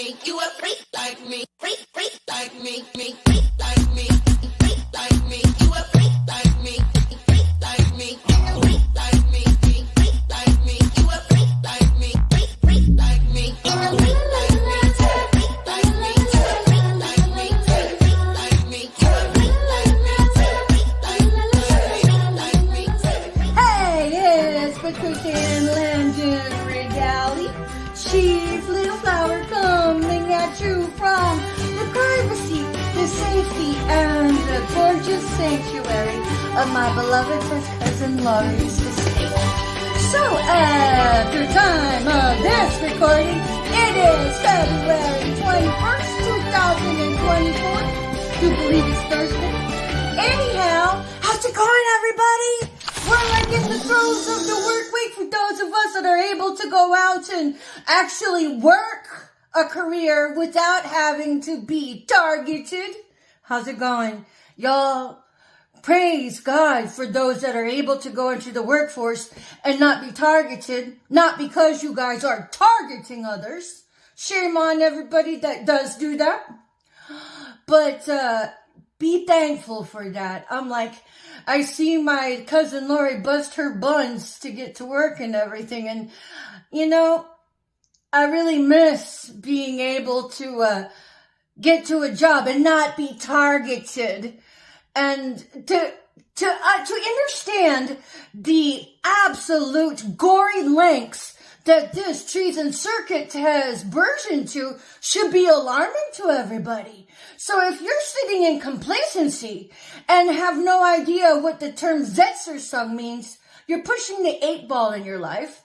me. You a freak like me. Freak, freak like me. Me, freak like me. Freak like me. You a freak like me. Freak like me. Freak like me. Freak like me. You a freak like me. Freak, freak like me. You a freak like me. Freak like me. You a freak like me. Freak like me. You a freak like me. Freak like me. Freak like me. Hey, it's Patricia Legend Regali. She's Little Flower coming at you from the privacy, the safety, and the gorgeous sanctuary of my beloved first cousin Laurie's estate. So, at the time of this recording, it is February 21st, 2024. Do believe it's Thursday. Anyhow, how's it going, everybody? We're like in the throes of the work week for those of us that are able to go out and actually work a career without having to be targeted. How's it going? Y'all, praise God for those that are able to go into the workforce and not be targeted. Not because you guys are targeting others. Shame on everybody that does do that. But be thankful for that. I'm like, I see my cousin Lori bust her buns to get to work and everything. And, you know, I really miss being able to get to a job and not be targeted. And to understand the absolute gory lengths that this treason circuit has burgeoned to should be alarming to everybody. So if you're sitting in complacency and have no idea what the term Zetzersung means, you're pushing the 8-ball in your life.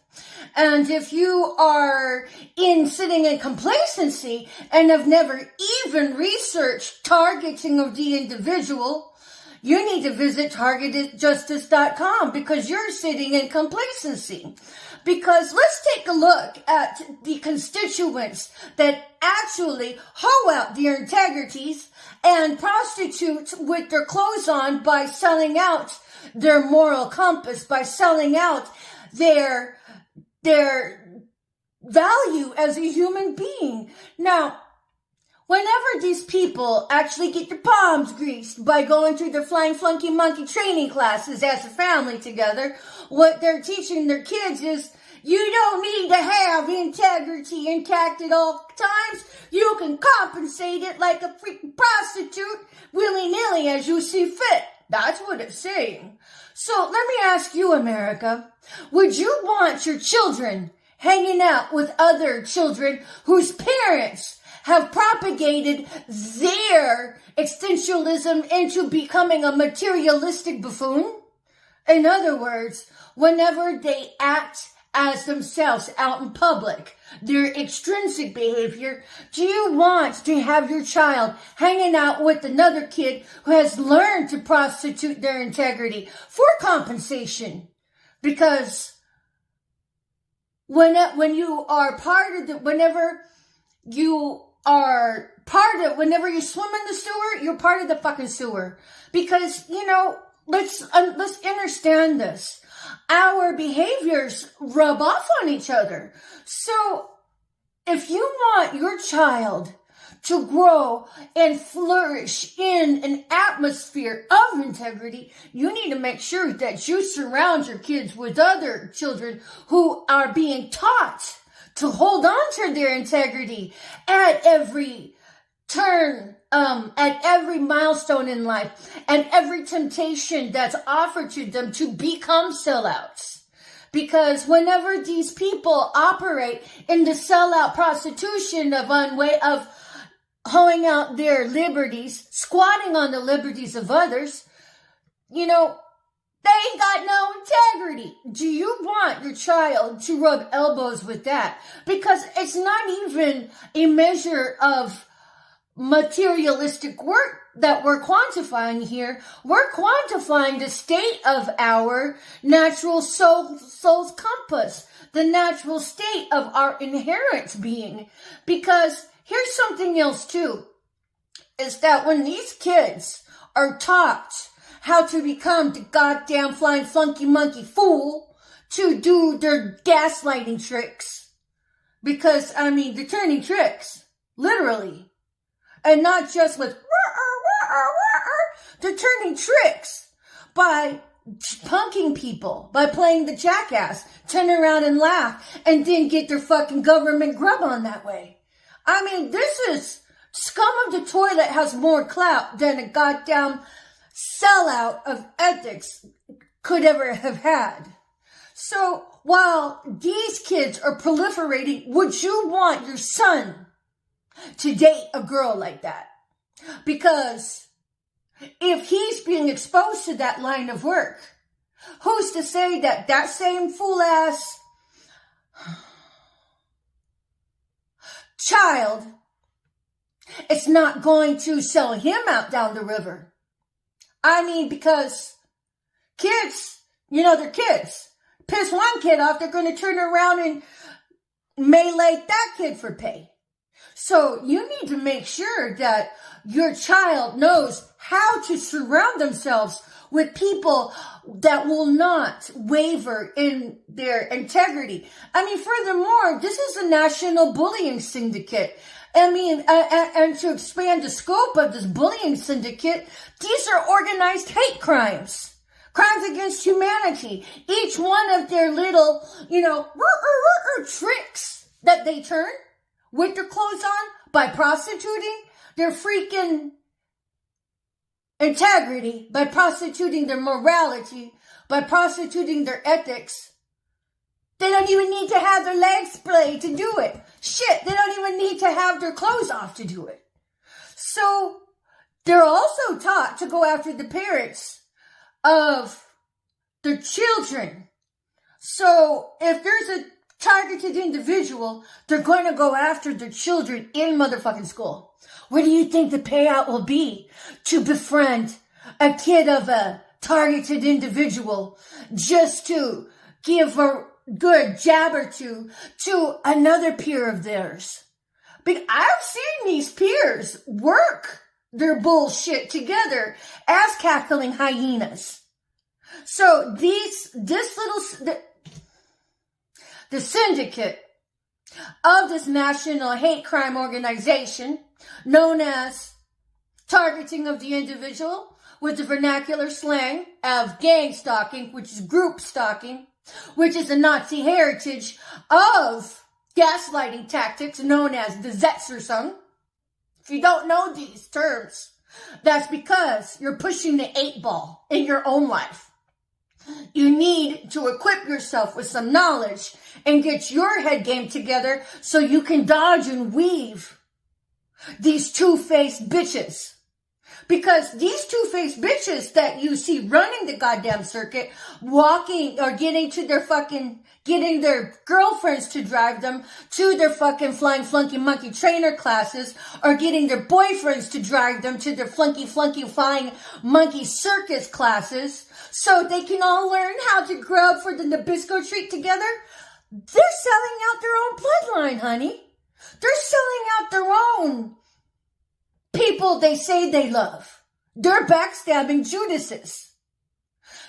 And if you are sitting in complacency and have never even researched targeting of the individual, you need to visit targetedjustice.com because you're sitting in complacency. Because let's take a look at the constituents that actually hoe out their integrities and prostitute with their clothes on by selling out their moral compass, by selling out their value as a human being. Now, whenever these people actually get their palms greased by going through their flying flunky monkey training classes as a family together, what they're teaching their kids is you don't need to have integrity intact at all times. You can compensate it like a freaking prostitute willy-nilly as you see fit. That's what it's saying. So let me ask you, America, would you want your children hanging out with other children whose parents have propagated their existentialism into becoming a materialistic buffoon? In other words, whenever they act as themselves out in public, their extrinsic behavior, do you want to have your child hanging out with another kid who has learned to prostitute their integrity for compensation? Because whenever you swim in the sewer, you're part of the fucking sewer. Because, you know, let's understand this. Our behaviors rub off on each other. So if you want your child to grow and flourish in an atmosphere of integrity, you need to make sure that you surround your kids with other children who are being taught to hold on to their integrity at every turn, at every milestone in life, and every temptation that's offered to them to become sellouts. Because whenever these people operate in the sellout prostitution of hoeing out their liberties, squatting on the liberties of others, you know, they ain't got no integrity. Do you want your child to rub elbows with that? Because it's not even a measure of materialistic work that we're quantifying here. We're quantifying the state of our natural soul's compass, the natural state of our inherent being. Because here's something else too, is that when these kids are taught how to become the goddamn flying flunky monkey fool to do their gaslighting tricks, because, I mean, they're turning tricks. Literally. And not just with, they're turning tricks by punking people, by playing the jackass, turn around and laugh, and then get their fucking government grub on that way. I mean, this is scum of the toilet has more clout than a goddamn sellout of ethics could ever have had. So while these kids are proliferating, would you want your son to date a girl like that? Because if he's being exposed to that line of work, who's to say that that same fool-ass child is not going to sell him out down the river? I mean, because kids, they're kids. Piss one kid off, they're going to turn around and melee that kid for pay. So you need to make sure that your child knows how to surround themselves with people that will not waver in their integrity. I mean, furthermore, this is a national bullying syndicate. I mean, and to expand the scope of this bullying syndicate, these are organized hate crimes. Crimes against humanity. Each one of their little, tricks that they turn with their clothes on by prostituting their freaking integrity, by prostituting their morality, by prostituting their ethics. They don't even need to have their legs splayed to do it. Shit, they don't even need to have their clothes off to do it. So they're also taught to go after the parents of their children. So if there's a targeted individual, they're going to go after their children in motherfucking school. What do you think the payout will be to befriend a kid of a targeted individual just to give a good jab or two to another peer of theirs? Because I've seen these peers work their bullshit together as cackling hyenas. So the syndicate of this national hate crime organization known as targeting of the individual with the vernacular slang of gang stalking, which is group stalking, which is a Nazi heritage of gaslighting tactics known as the Setzersung. If you don't know these terms, that's because you're pushing the 8-ball in your own life. You need to equip yourself with some knowledge and get your head game together so you can dodge and weave these two-faced bitches. Because these two-faced bitches that you see running the goddamn circuit, walking or getting their girlfriends to drive them to their fucking flying flunky monkey trainer classes, or getting their boyfriends to drive them to their flunky flying monkey circus classes, so they can all learn how to grub for the Nabisco treat together. They're selling out their own bloodline, honey. They're selling out their own people they say they love. They're backstabbing Judases.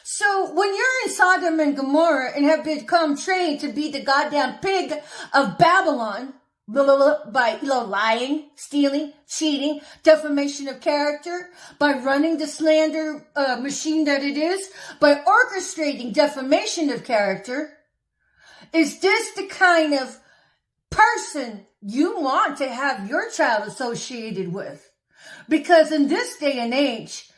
So when you're in Sodom and Gomorrah and have become trained to be the goddamn pig of Babylon, by lying, stealing, cheating, defamation of character, by running the slander machine that it is, by orchestrating defamation of character, is this the kind of person you want to have your child associated with? Because in this day and age,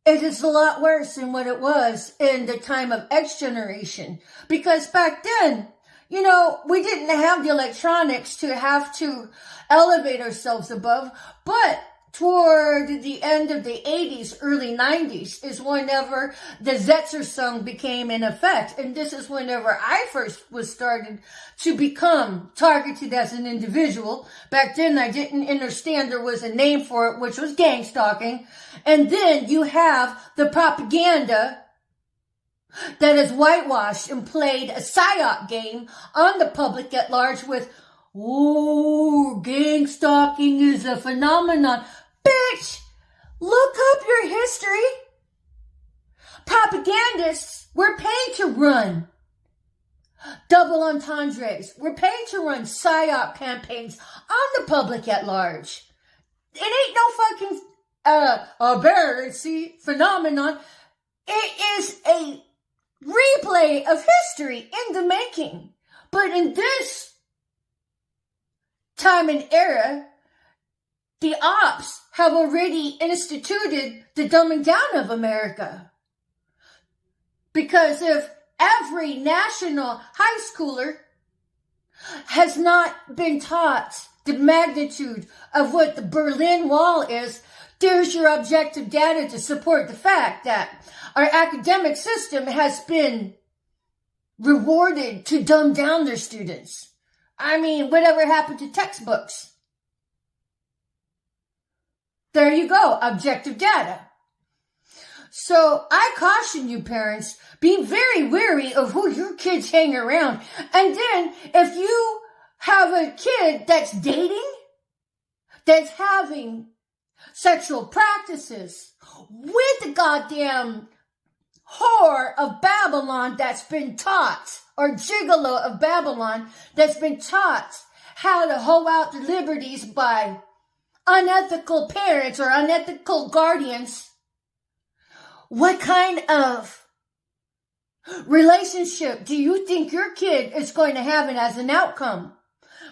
it is a lot worse than what it was in the time of X generation. Because back then, we didn't have the electronics to have to elevate ourselves above. But toward the end of the 80s, early 90s is whenever the Setzersung became in effect. And this is whenever I first was started to become targeted as an individual. Back then, I didn't understand there was a name for it, which was gang stalking. And then you have the propaganda that is whitewashed and played a psyop game on the public at large with, gang stalking is a phenomenon. Bitch, look up your history. Propagandists were paid to run double entendres. We're paid to run PSYOP campaigns on the public at large. It ain't no fucking aberrancy phenomenon. It is a replay of history in the making. But in this time and era, the ops have already instituted the dumbing down of America. Because if every national high schooler has not been taught the magnitude of what the Berlin Wall is, there's your objective data to support the fact that our academic system has been rewarded to dumb down their students. I mean, whatever happened to textbooks? There you go, objective data. So I caution you parents, be very wary of who your kids hang around. And then if you have a kid that's dating, that's having sexual practices with the goddamn whore of Babylon that's been taught, or gigolo of Babylon that's been taught how to hoe out the liberties by unethical parents or unethical guardians, what kind of relationship do you think your kid is going to have as an outcome?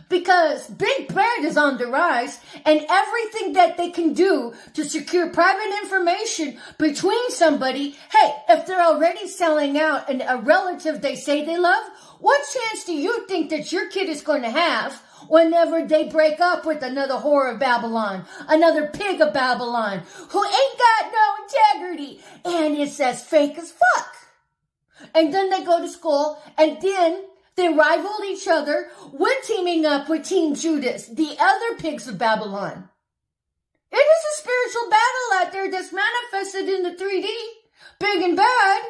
Because Big Brand is on the rise, and everything that they can do to secure private information between somebody, hey, if they're already selling out a relative they say they love, what chance do you think that your kid is going to have whenever they break up with another whore of Babylon, another pig of Babylon, who ain't got no integrity, and it's as fake as fuck? And then they go to school, and then they rivaled each other when teaming up with Team Judas, the other pigs of Babylon. It is a spiritual battle out there that's manifested in the 3D, big and bad.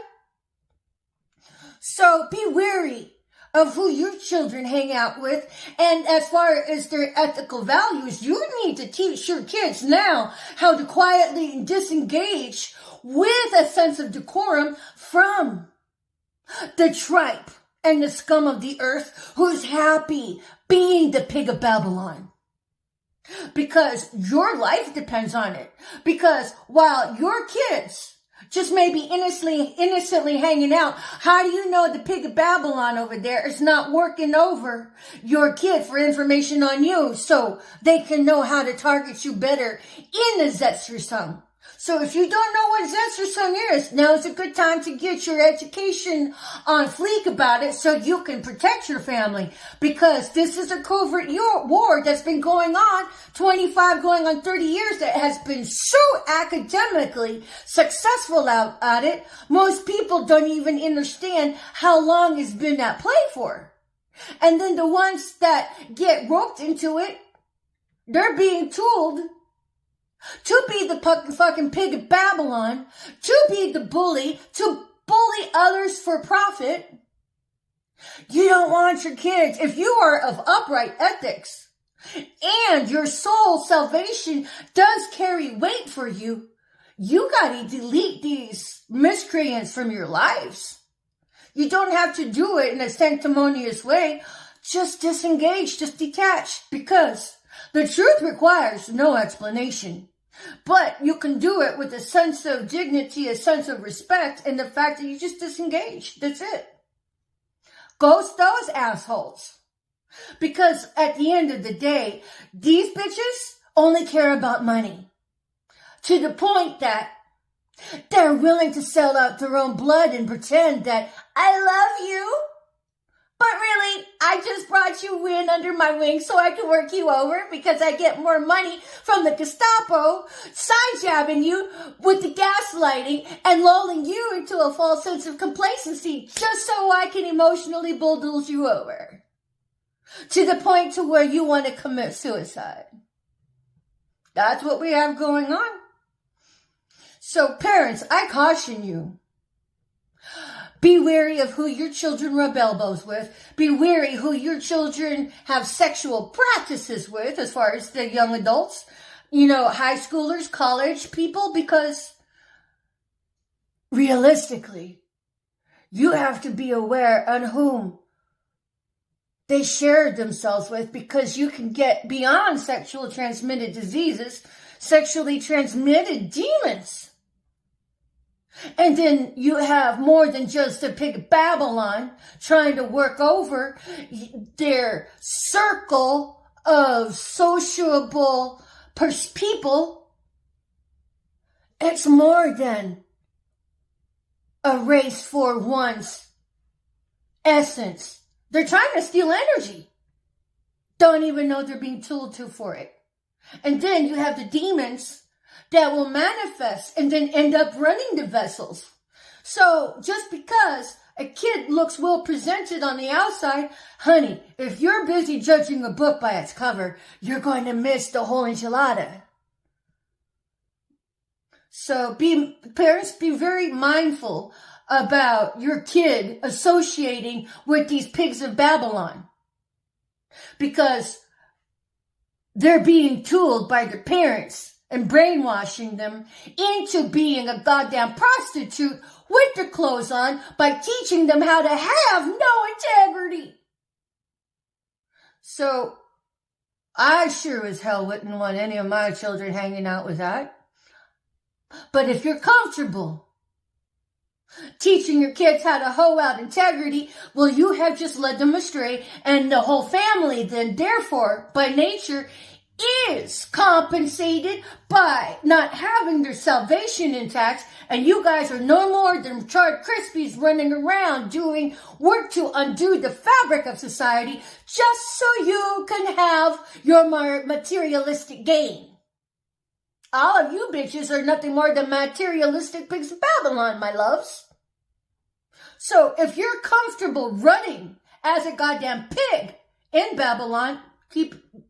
So be wary of who your children hang out with. And as far as their ethical values, you need to teach your kids now how to quietly disengage with a sense of decorum from the tripe and the scum of the earth who's happy being the pig of Babylon. Because your life depends on it. Because while your kids just maybe innocently hanging out, how do you know the pig of Babylon over there is not working over your kid for information on you so they can know how to target you better in the Zetzersung? So if you don't know what Zetzersung is, now is a good time to get your education on fleek about it so you can protect your family. Because this is a covert war that's been going on 25, going on 30 years, that has been so academically successful at it. Most people don't even understand how long it's been at play for. And then the ones that get roped into it, they're being tooled to be the fucking pig of Babylon, to be the bully, to bully others for profit. You don't want your kids, if you are of upright ethics and your soul salvation does carry weight for you, you gotta delete these miscreants from your lives. You don't have to do it in a sanctimonious way. Just disengage, just detach, because the truth requires no explanation. But you can do it with a sense of dignity, a sense of respect, and the fact that you just disengage. That's it. Ghost those assholes. Because at the end of the day, these bitches only care about money. To the point that they're willing to sell out their own blood and pretend that I love you. But really, I just brought you in under my wing so I can work you over because I get more money from the Gestapo side jabbing you with the gaslighting and lulling you into a false sense of complacency just so I can emotionally bulldoze you over. To the point to where you want to commit suicide. That's what we have going on. So parents, I caution you. Be wary of who your children rub elbows with. Be wary who your children have sexual practices with as far as the young adults. You know, high schoolers, college people, because realistically, you have to be aware on whom they shared themselves with, because you can get beyond sexual transmitted diseases, sexually transmitted demons. And then you have more than just a pig of Babylon trying to work over their circle of sociable people. It's more than a race for one's essence. They're trying to steal energy. Don't even know they're being tooled to for it. And then you have the demons that will manifest and then end up running the vessels. So just because a kid looks well presented on the outside, honey, if you're busy judging a book by its cover, you're going to miss the whole enchilada. So parents, be very mindful about your kid associating with these pigs of Babylon, because they're being tooled by their parents and brainwashing them into being a goddamn prostitute with their clothes on by teaching them how to have no integrity. So I sure as hell wouldn't want any of my children hanging out with that. But if you're comfortable teaching your kids how to hoe out integrity, well, you have just led them astray, and the whole family then, therefore, by nature, is compensated by not having their salvation intact, and you guys are no more than charred Krispies running around doing work to undo the fabric of society just so you can have your materialistic gain. All of you bitches are nothing more than materialistic pigs of Babylon, my loves. So if you're comfortable running as a goddamn pig in Babylon,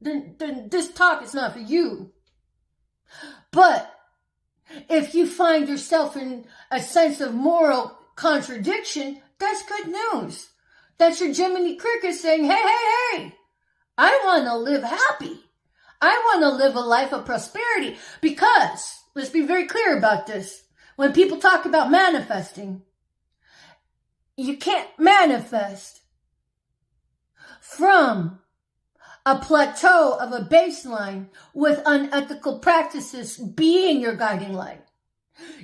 this talk is not for you. But if you find yourself in a sense of moral contradiction, that's good news. That's your Jiminy Cricket saying, hey, I want to live happy. I want to live a life of prosperity, because, let's be very clear about this, when people talk about manifesting, you can't manifest from a plateau of a baseline with unethical practices being your guiding light.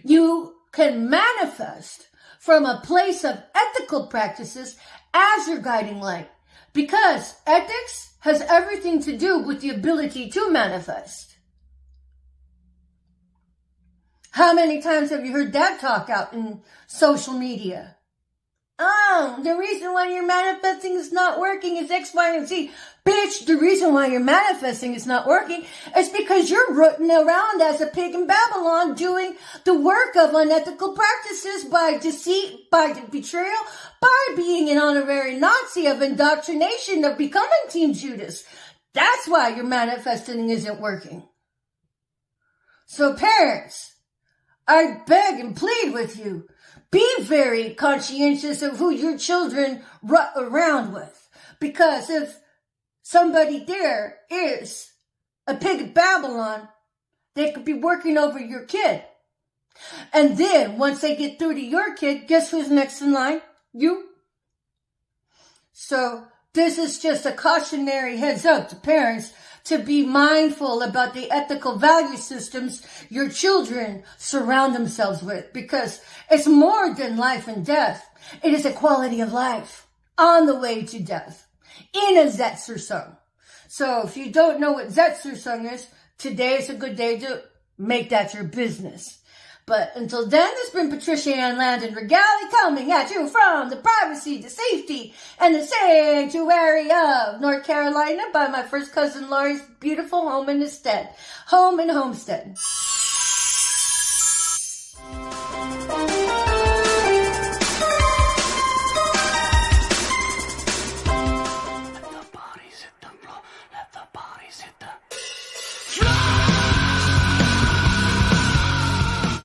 You can manifest from a place of ethical practices as your guiding light, because ethics has everything to do with the ability to manifest. How many times have you heard that talk out in social media? Oh, the reason why you're manifesting is not working is X, Y, and Z. Bitch, the reason why you're manifesting is not working is because you're rooting around as a pig in Babylon doing the work of unethical practices by deceit, by betrayal, by being an honorary Nazi of indoctrination of becoming Team Judas. That's why your manifesting isn't working. So parents, I beg and plead with you, be very conscientious of who your children rut around with. Because if somebody there is a pig of Babylon, they could be working over your kid. And then once they get through to your kid, guess who's next in line? You. So this is just a cautionary heads up to parents to be mindful about the ethical value systems your children surround themselves with, because it's more than life and death. It is a quality of life on the way to death in a Zetzer song. So if you don't know what Zetzer song is, today is a good day to make that your business. But until then, it's been Patricia Ann Landon Regali coming at you from the privacy, the safety, and the sanctuary of North Carolina by my first cousin Laurie's beautiful home and homestead.